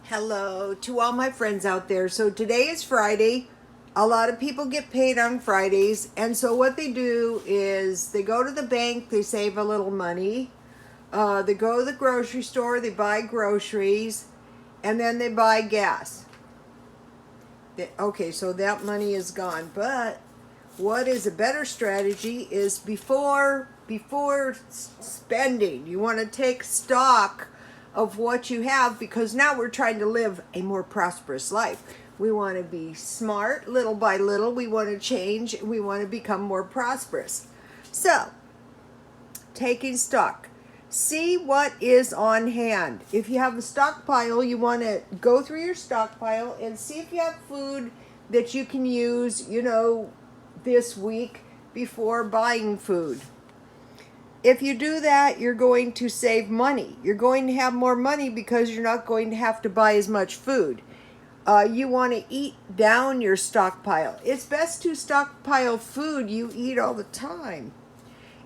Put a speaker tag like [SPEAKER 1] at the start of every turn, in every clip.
[SPEAKER 1] Hello to all my friends out there. So today is Friday. A lot of people get paid on Fridays. And so what they do is they go to the bank, they save a little money. They go to the grocery store, they buy groceries, and then they buy gas. Okay, so that money is gone. But what is a better strategy is before spending, you want to take stock of what you have, because now we're trying to live a more prosperous life. We want to be smart little by little. We want to change. We want to become more prosperous. So, taking stock. See what is on hand. If you have a stockpile, you want to go through your stockpile and see if you have food that you can use, this week before buying food. If you do that, you're going to save money. You're going to have more money because you're not going to have to buy as much food. You want to eat down your stockpile. It's best to stockpile food you eat all the time.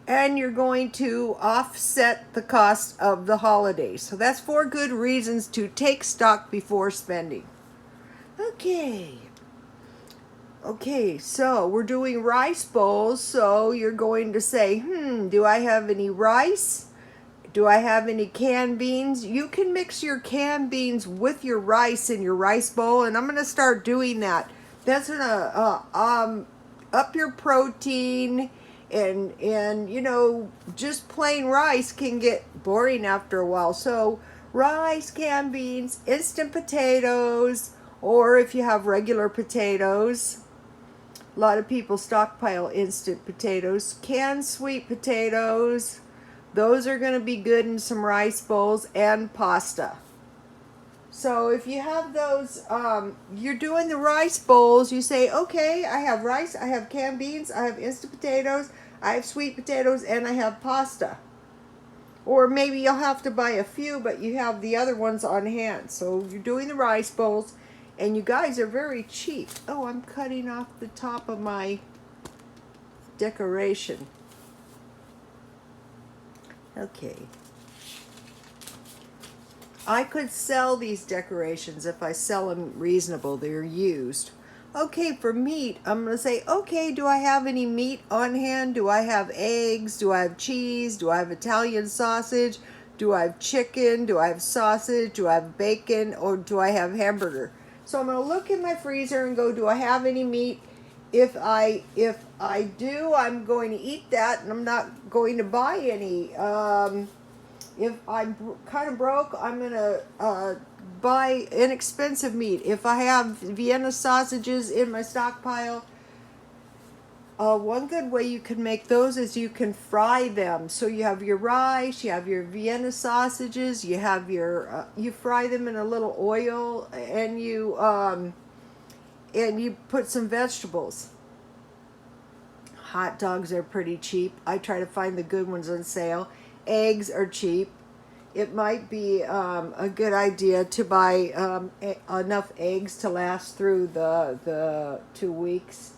[SPEAKER 1] And you're going to offset the cost of the holidays. So that's 4 good reasons to take stock before spending. Okay, so we're doing rice bowls. So you're going to say, do I have any rice? Do I have any canned beans? You can mix your canned beans with your rice in your rice bowl, and I'm going to start doing that. That's going to up your protein, and just plain rice can get boring after a while. So rice, canned beans, instant potatoes, or if you have regular potatoes. A lot of people stockpile instant potatoes. Canned sweet potatoes, those are going to be good in some rice bowls, and pasta. So if you have those, you're doing the rice bowls, you say, okay, I have rice, I have canned beans, I have instant potatoes, I have sweet potatoes, and I have pasta. Or maybe you'll have to buy a few, but you have the other ones on hand. So you're doing the rice bowls, and you guys are very cheap. Oh, I'm cutting off the top of my decoration. Okay. I could sell these decorations if I sell them reasonable. They're used. Okay, for meat, I'm going to say, okay, do I have any meat on hand? Do I have eggs? Do I have cheese? Do I have Italian sausage? Do I have chicken? Do I have sausage? Do I have bacon? Or do I have hamburger? So I'm going to look in my freezer and go, do I have any meat? If I do, I'm going to eat that, and I'm not going to buy any. If I'm kind of broke, I'm going to buy inexpensive meat. If I have Vienna sausages in my stockpile, one good way you can make those is you can fry them. So you have your rice, you have your Vienna sausages, you have your you fry them in a little oil, and you put some vegetables. Hot dogs are pretty cheap. I try to find the good ones on sale. Eggs are cheap. It might be a good idea to buy enough eggs to last through the 2 weeks.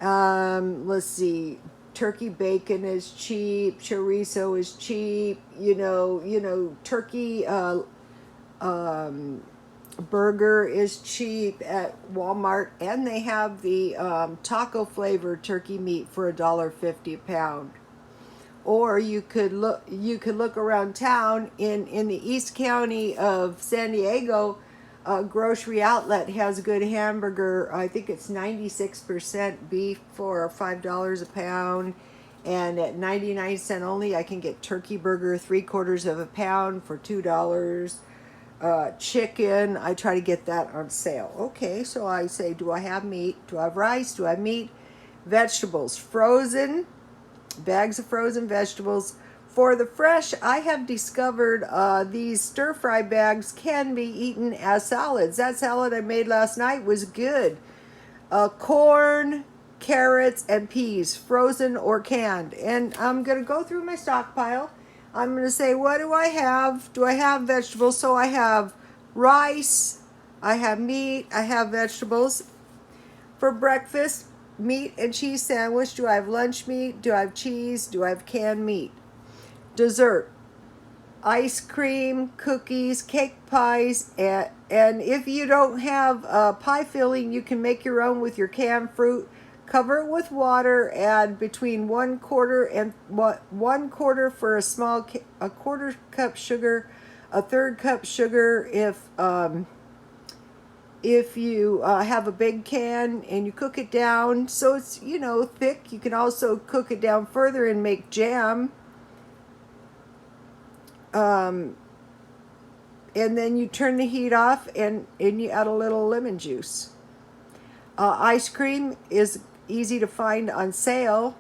[SPEAKER 1] Let's see. Turkey bacon is cheap. Chorizo is cheap. Turkey burger is cheap at Walmart, and they have the taco flavored turkey meat for $1.50 a pound. Or you could look around town in the East County of San Diego. A grocery outlet has a good hamburger. I think it's 96% beef for $5 a pound, and at 99 cents only, I can get turkey burger 3/4 of a pound for $2. Chicken, I try to get that on sale. Okay, so I say, do I have meat? Do I have rice? Do I have meat? Vegetables, frozen. Bags of frozen vegetables. For the fresh, I have discovered these stir-fry bags can be eaten as salads. That salad I made last night was good. Corn, carrots, and peas, frozen or canned. And I'm going to go through my stockpile. I'm going to say, what do I have? Do I have vegetables? So I have rice, I have meat, I have vegetables. For breakfast, meat and cheese sandwich. Do I have lunch meat? Do I have cheese? Do I have canned meat? Dessert. ice cream, cookies, cake pies, and if you don't have pie filling, you can make your own with your canned fruit. Cover it with water. Add between 1/4 and 1/4 for a quarter cup sugar, a third cup sugar if you have a big can, and you cook it down so it's thick. You can also cook it down further and make jam. And then you turn the heat off, and you add a little lemon juice. Ice cream is easy to find on sale.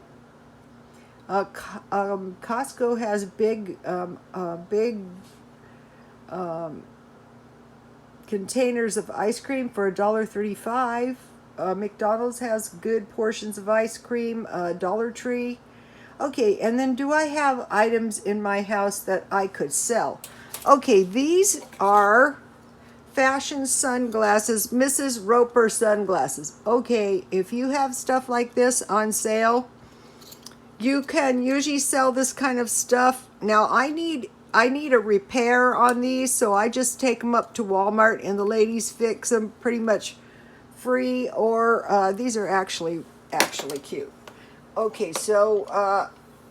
[SPEAKER 1] Costco has big containers of ice cream for $1.35. McDonald's has good portions of ice cream. Dollar Tree. Okay, and then do I have items in my house that I could sell? Okay, these are fashion sunglasses, Mrs. Roper sunglasses. Okay, if you have stuff like this on sale, you can usually sell this kind of stuff. Now, I need a repair on these, so I just take them up to Walmart, and the ladies fix them pretty much free, or these are actually cute. Okay, so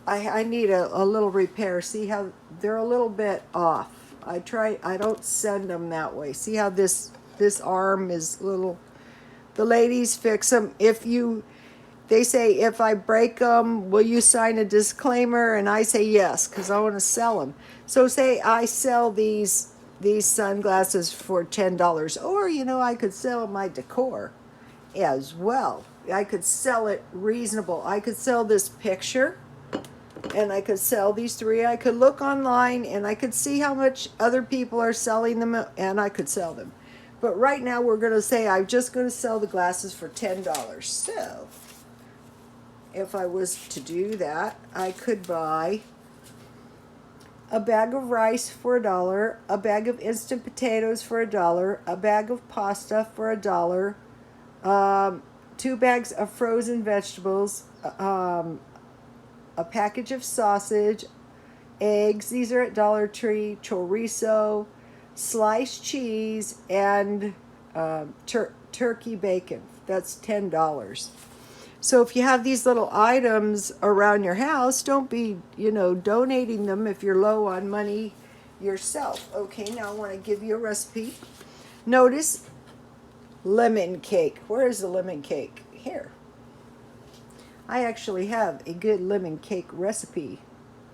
[SPEAKER 1] I need a little repair. See how they're a little bit off. I don't send them that way. See how this arm is little. The ladies fix them. They say, if I break them, will you sign a disclaimer? And I say yes, because I want to sell them. So say I sell these sunglasses for $10, or I could sell my decor as well. I could sell it reasonable. I could sell this picture, and I could sell these three. I could look online, and I could see how much other people are selling them, and I could sell them. But right now we're going to say I'm just going to sell the glasses for $10. So if I was to do that, I could buy a bag of rice for $1, a bag of instant potatoes for $1, a bag of pasta for $1, 2 bags of frozen vegetables, a package of sausage, eggs, these are at Dollar Tree, chorizo, sliced cheese, and turkey bacon. That's $10. So if you have these little items around your house, don't be, donating them if you're low on money yourself. Okay, now I want to give you a recipe. Notice lemon cake. Where is the lemon cake? Here. I actually have a good lemon cake recipe.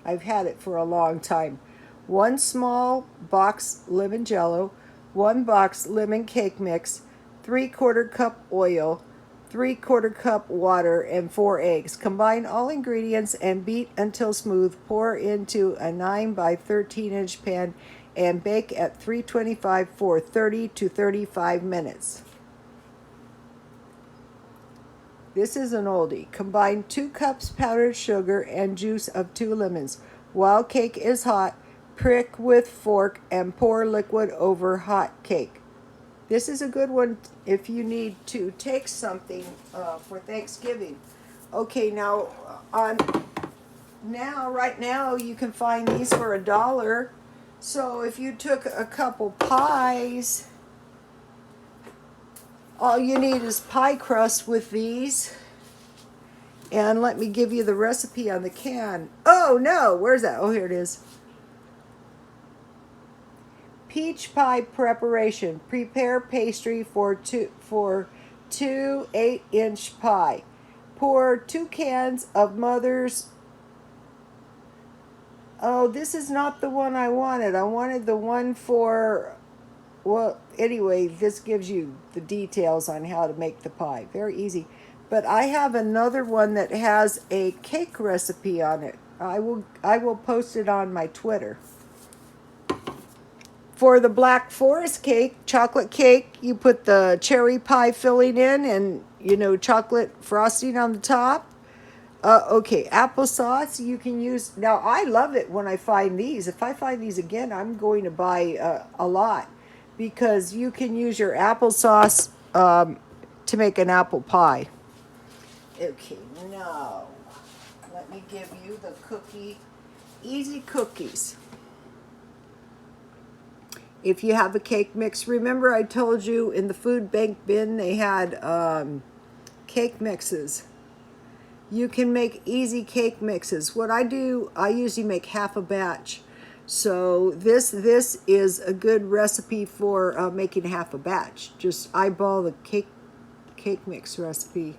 [SPEAKER 1] I've had it for a long time. 1 small box lemon jello, 1 box lemon cake mix, 3/4 cup oil, 3/4 cup water, and 4 eggs. Combine all ingredients and beat until smooth. Pour into a 9 by 13 inch pan and bake at 325 for 30 to 35 minutes. This is an oldie. Combine 2 cups powdered sugar and juice of 2 lemons. While cake is hot, prick with fork and pour liquid over hot cake. This is a good one if you need to take something for Thanksgiving. Okay, right now you can find these for $1. So if you took a couple pies, all you need is pie crust with these. And let me give you the recipe on the can. Oh no, where's that? Oh, here it is. Peach pie preparation. Prepare pastry for two 8-inch pie. Pour 2 cans of Mother's. Oh, this is not the one I wanted. I wanted the one for, well, anyway, this gives you the details on how to make the pie. Very easy. But I have another one that has a cake recipe on it. I will post it on my Twitter. For the Black Forest cake, chocolate cake, you put the cherry pie filling in and, chocolate frosting on the top. Okay, applesauce you can use. Now, I love it when I find these. If I find these again, I'm going to buy a lot, because you can use your applesauce to make an apple pie. Okay, now, let me give you the easy cookies. If you have a cake mix, remember I told you in the food bank bin they had cake mixes. You can make easy cake mixes. What I do, I usually make half a batch. So this is a good recipe for making half a batch. Just eyeball the cake mix recipe.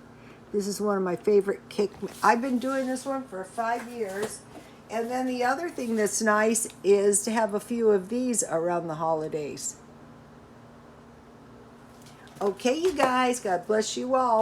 [SPEAKER 1] This is one of my favorite cake. I've been doing this one for 5 years. And then the other thing that's nice is to have a few of these around the holidays. Okay, you guys, God bless you all.